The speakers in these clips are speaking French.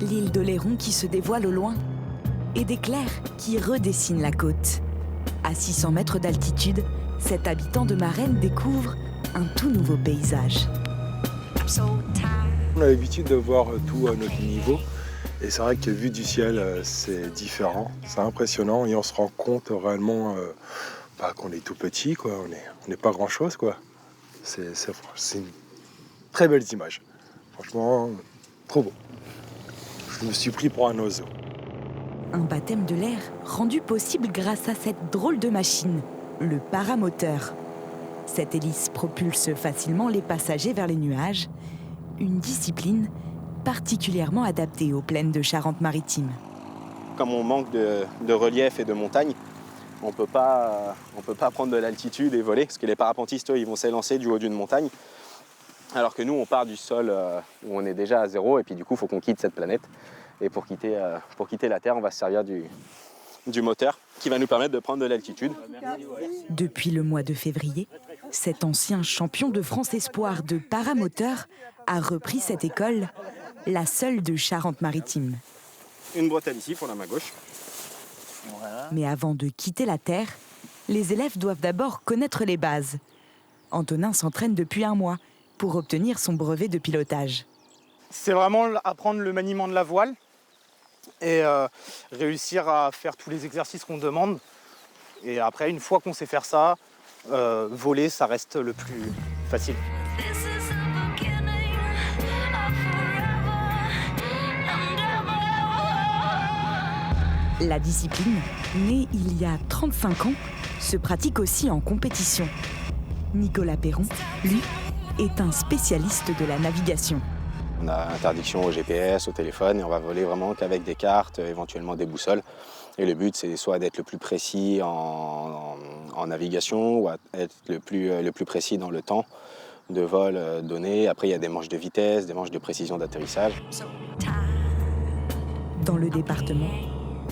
l'île d'Oléron qui se dévoile au loin et d'éclairs qui redessinent la côte. À 600 mètres d'altitude, cet habitant de Marennes découvre un tout nouveau paysage. On a l'habitude de voir tout à notre niveau et c'est vrai que vu du ciel, c'est différent, c'est impressionnant et on se rend compte réellement qu'on est tout petit, quoi. On n'est pas grand-chose, quoi. C'est une très belle image. Franchement, trop beau. Je me suis pris pour un oiseau. Un baptême de l'air rendu possible grâce à cette drôle de machine, le paramoteur. Cette hélice propulse facilement les passagers vers les nuages, une discipline particulièrement adaptée aux plaines de Charente-Maritime. Comme on manque de relief et de montagne, on peut pas prendre de l'altitude et voler, parce que les parapentistes, eux, ils vont s'élancer du haut d'une montagne, alors que nous, on part du sol où on est déjà à zéro, et puis du coup, il faut qu'on quitte cette planète. Et pour quitter la Terre, on va se servir du moteur qui va nous permettre de prendre de l'altitude. Depuis le mois de février, cet ancien champion de France espoir de paramoteur a repris cette école, la seule de Charente-Maritime. Une bretelle ici pour la main gauche. Mais avant de quitter la Terre, les élèves doivent d'abord connaître les bases. Antonin s'entraîne depuis un mois pour obtenir son brevet de pilotage. C'est vraiment apprendre le maniement de la voile et réussir à faire tous les exercices qu'on demande. Et après, une fois qu'on sait faire ça, voler, ça reste le plus facile. La discipline, née il y a 35 ans, se pratique aussi en compétition. Nicolas Perron, lui, est un spécialiste de la navigation. On a interdiction au GPS, au téléphone, et on va voler vraiment qu'avec des cartes, éventuellement des boussoles. Et le but, c'est soit d'être le plus précis en navigation, ou être le plus précis dans le temps de vol donné. Après, il y a des manches de vitesse, des manches de précision d'atterrissage. Dans le département,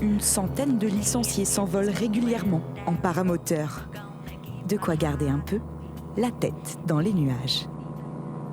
une centaine de licenciés s'envolent régulièrement en paramoteur. De quoi garder un peu la tête dans les nuages.